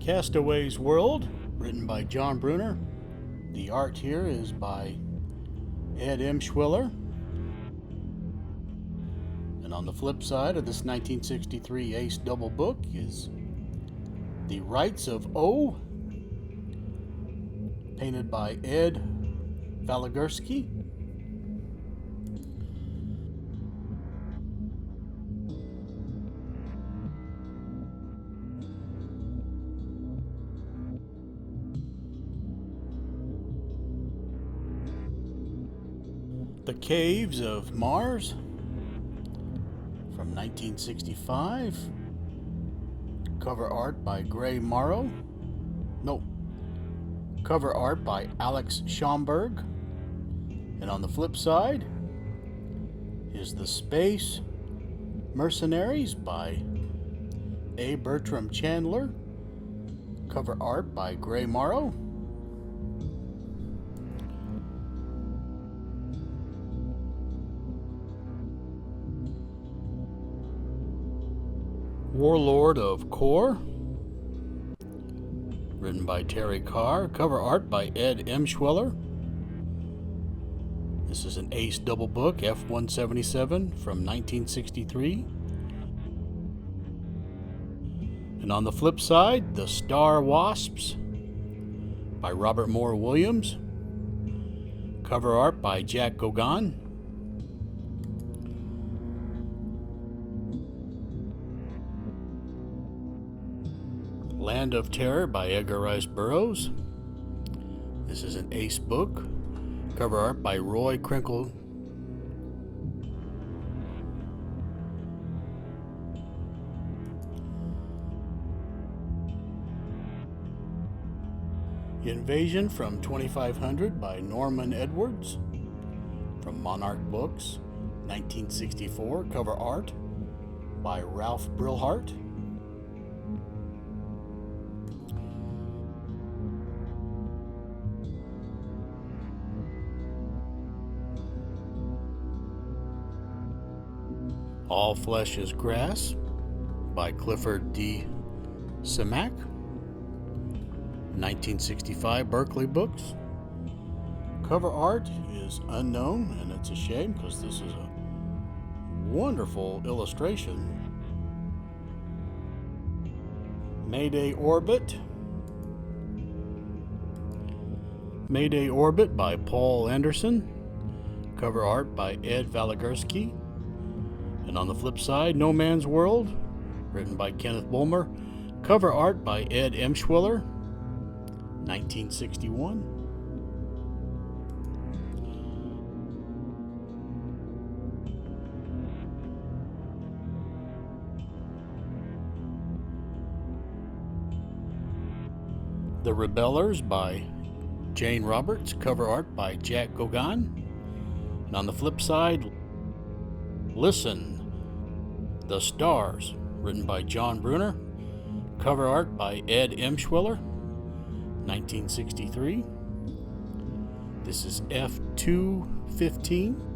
Castaway's World, written by John Brunner. The art here is by Ed M. Schwiller. And on the flip side of this 1963 Ace double book is The Rights of O, painted by Ed Valigursky. The Caves of Mars from 1965. Cover art by Gray Morrow. No. Cover art by Alex Schomburg. And on the flip side is The Space Mercenaries by A. Bertram Chandler. Cover art by Gray Morrow. Warlord of Kor, written by Terry Carr. Cover art by Ed Emshweller. This is an Ace double book, F177 from 1963. And on the flip side, The Star Wasps by Robert Moore Williams. Cover art by Jack Gauguin. Land of Terror by Edgar Rice Burroughs. This is an Ace book. Cover art by Roy Crinkle. Invasion from 2500 by Norman Edwards from Monarch Books, 1964. Cover art by Ralph Brilhart. All Flesh is Grass by Clifford D. Simak, 1965 Berkeley Books. Cover art is unknown, and it's a shame because this is a wonderful illustration. Mayday Orbit. Mayday Orbit by Paul Anderson. Cover art by Ed Valigursky. And on the flip side, No Man's World, written by Kenneth Bulmer. Cover art by Ed Emshweller, 1961. The Rebellers by Jane Roberts. Cover art by Jack Gauguin. And on the flip side, Listen, The Stars, written by John Brunner. Cover art by Ed Emshweller, 1963. This is F215.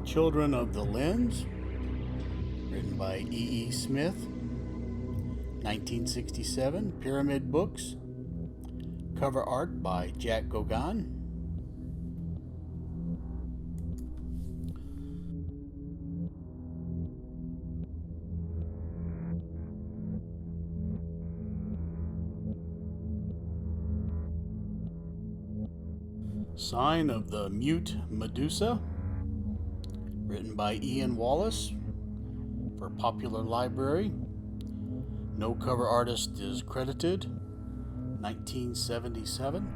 Children of the Lens, written by E. E. Smith, 1967, Pyramid Books. Cover art by Jack Gauguin. Sign of the Mute Medusa, written by Ian Wallace for Popular Library. No cover artist is credited. 1977.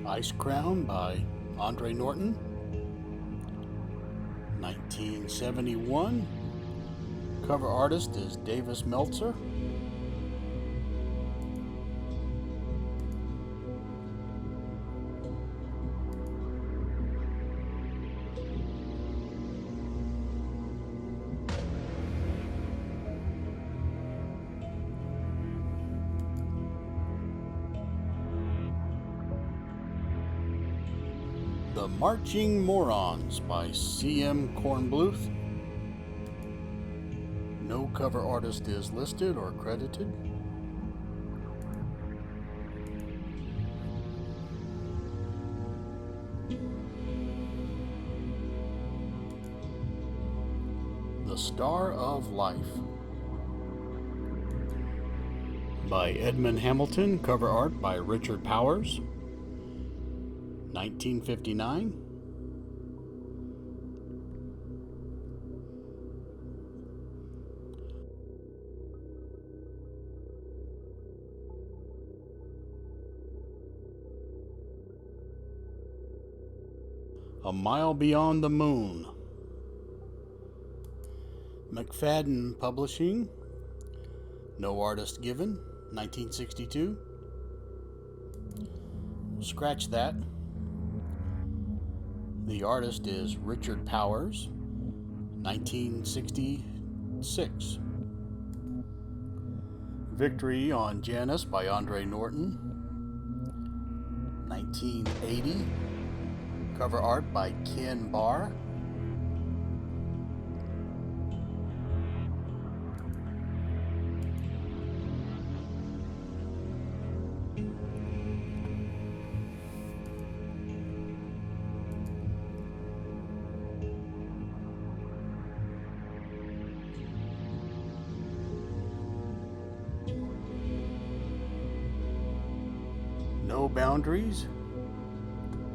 Ice Crown by Andre Norton, 1971. Cover artist is Davis Meltzer. The Marching Morons by C.M. Kornbluth. No cover artist is listed or credited. Star of Life by Edmund Hamilton, cover art by Richard Powers, 1959. A Mile Beyond the Moon. McFadden Publishing. No artist given. 1962. Scratch that. The artist is Richard Powers. 1966. Victory on Janus by Andre Norton. 1980. Cover art by Ken Barr. No Boundaries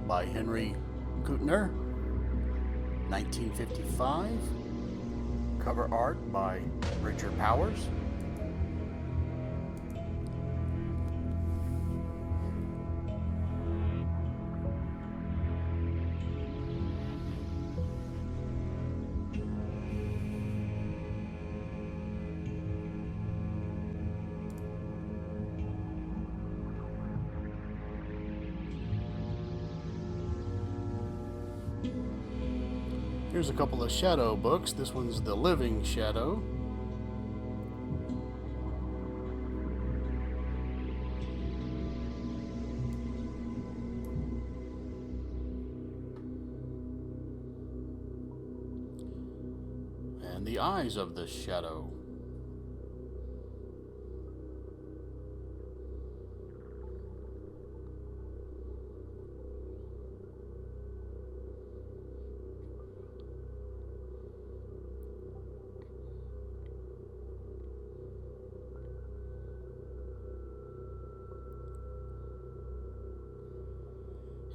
by Henry Kuttner, 1955. Cover art by Richard Powers. Here's a couple of shadow books. This one's The Living Shadow. And The Eyes of the Shadow.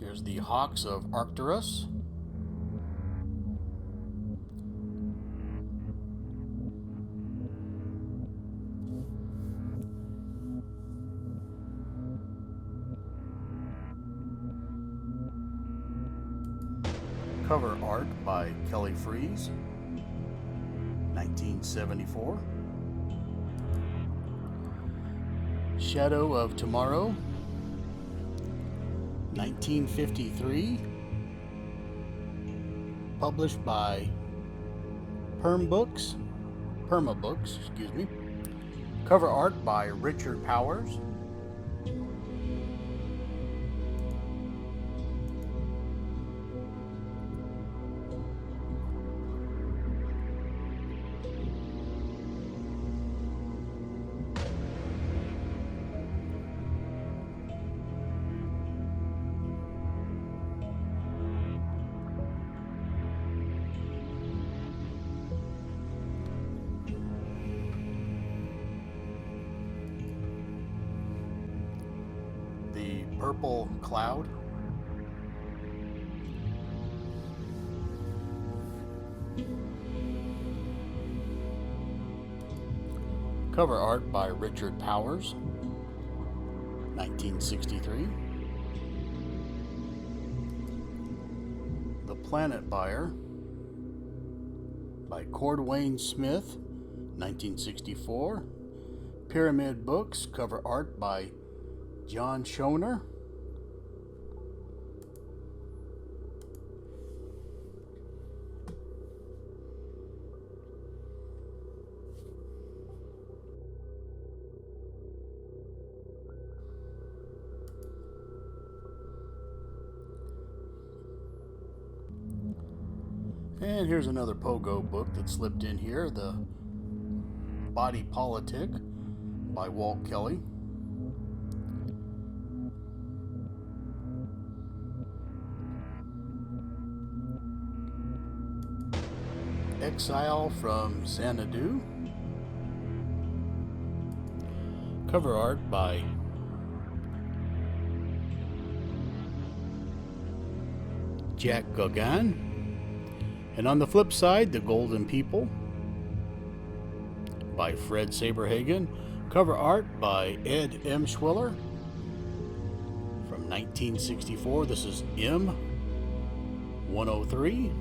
Here's The Hawks of Arcturus. Cover art by Kelly Freas, 1974. Shadow of Tomorrow, 1953, published by Permabooks, excuse me. Cover art by Richard Powers. The Purple Cloud. Cover art by Richard Powers, 1963. The Planet Buyer by Cordwain Smith, 1964. Pyramid Books, cover art by John Schoner. And here's another Pogo book that slipped in here, The Body Politic by Walt Kelly. Exile from Xanadu. Cover art by Jack Gauguin. And on the flip side, The Golden People by Fred Saberhagen. Cover art by Ed M. Schwiller from 1964. This is M 103.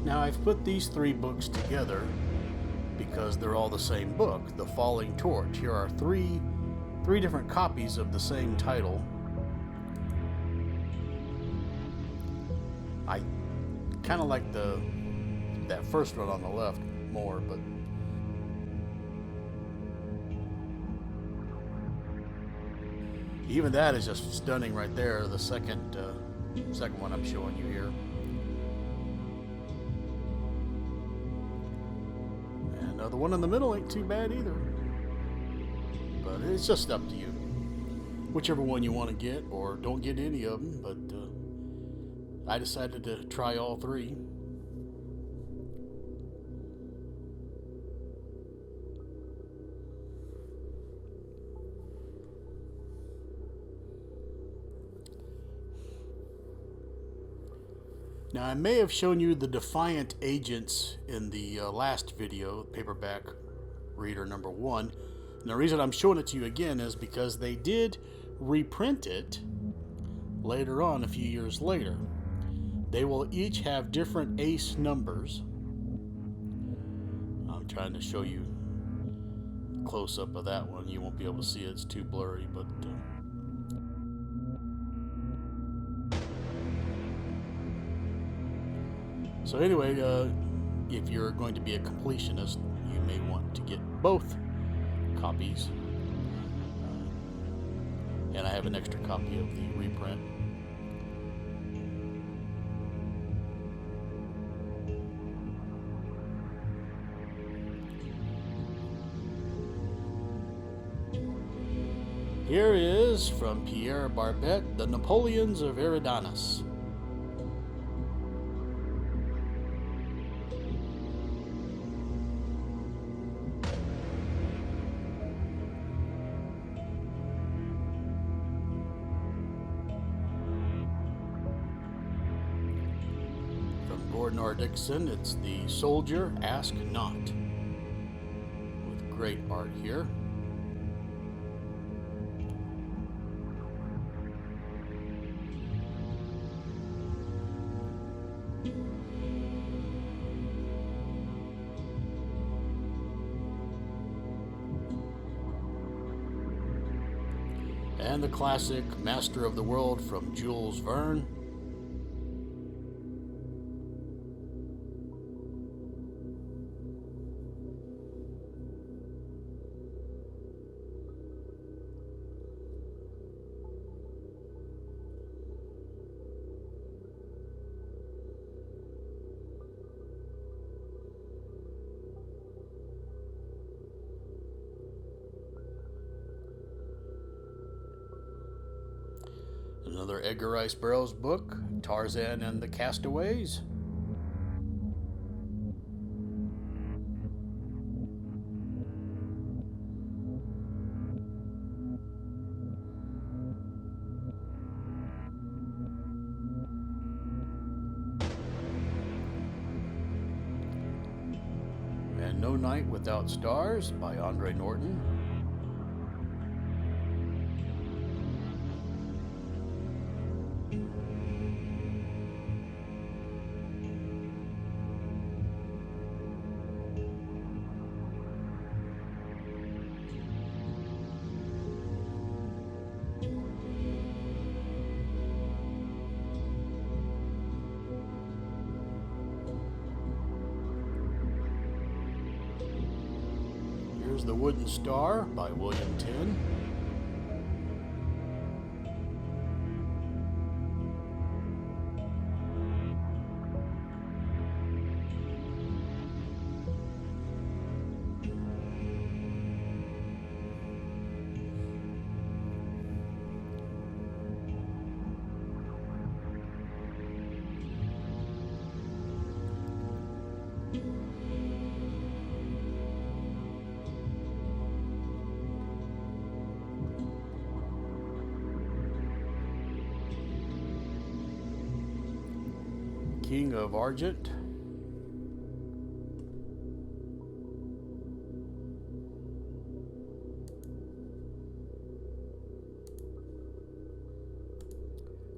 Now I've put these three books together because they're all the same book, The Falling Torch. Here are three different copies of the same title. I kind of like that first one on the left more, but even that is just stunning right there. The second one I'm showing you here. And the one in the middle ain't too bad either. But it's just up to you. Whichever one you want to get, or don't get any of them. But I decided to try all three. Now, I may have shown you the Defiant Agents in the last video, Paperback Reader number 1. And the reason I'm showing it to you again is because they did reprint it later on, a few years later. They will each have different ace numbers. I'm trying to show you a close-up of that one. You won't be able to see it, it's too blurry, but so anyway, if you're going to be a completionist, you may want to get both copies. And I have an extra copy of the reprint. Here is, from Pierre Barbet, The Napoleons of Eridanus. Gordon R. Dixon, it's The Soldier Ask Not, with great art here. And the classic Master of the World from Jules Verne. Another Edgar Rice Burroughs book, Tarzan and the Castaways. And No Night Without Stars by Andre Norton. Here's The Wooden Star by William Tenn. King of Argent.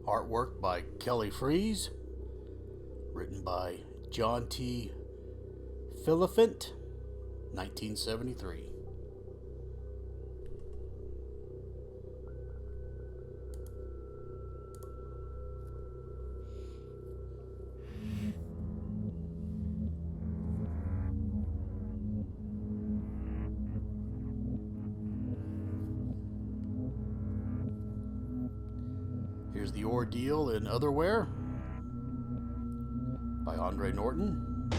Artwork by Kelly Freeze. Written by John T. Philippant, 1973. Here's The Ordeal in Otherwhere by Andre Norton.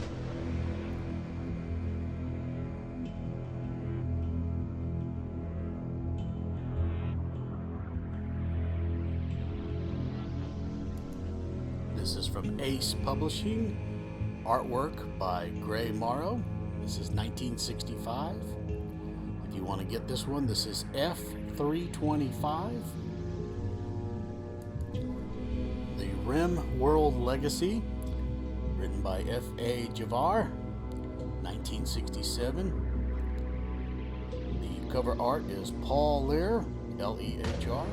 This is from Ace Publishing. Artwork by Gray Morrow. This is 1965. If you want to get this one, this is F325. The Rim World Legacy, written by F.A. Javar, 1967. The cover art is Paul Lehr, L-E-H-R.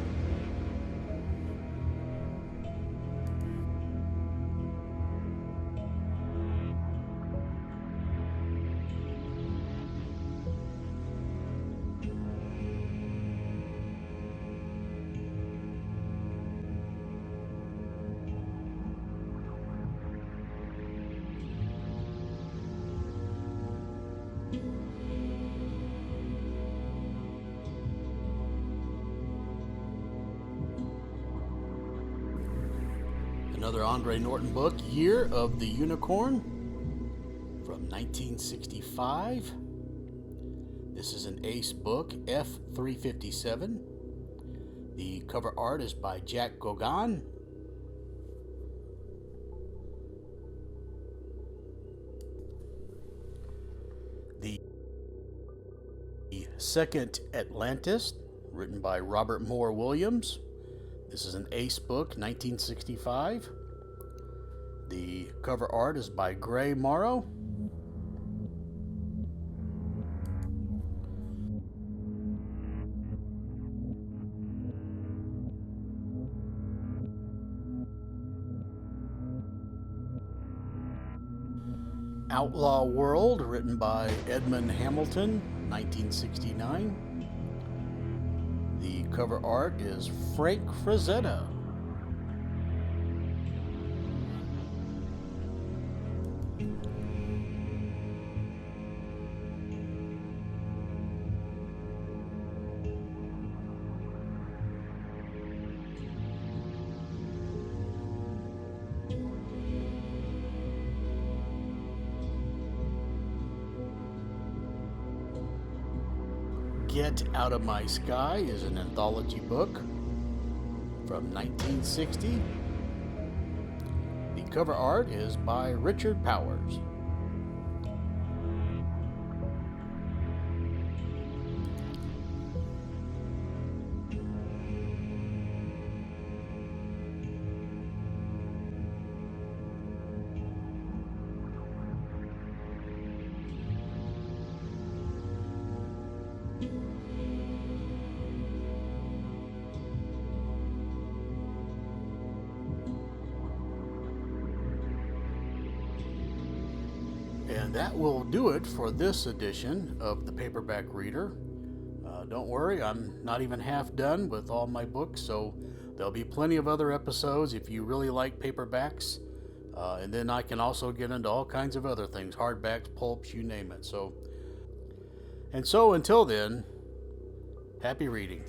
Another Andre Norton book, Year of the Unicorn, from 1965. This is an Ace book, F357. The cover art is by Jack Gauguin. The Second Atlantis, written by Robert Moore Williams. This is an Ace book, 1965. The cover art is by Gray Morrow. Outlaw World, written by Edmund Hamilton, 1969. The cover art is Frank Frazetta. Get Out of My Sky is an anthology book from 1960. The cover art is by Richard Powers. And that will do it for this edition of the Paperback Reader. Don't worry, I'm not even half done with all my books, so there'll be plenty of other episodes if you really like paperbacks. And then I can also get into all kinds of other things, hardbacks, pulps, you name it. So until then, happy reading.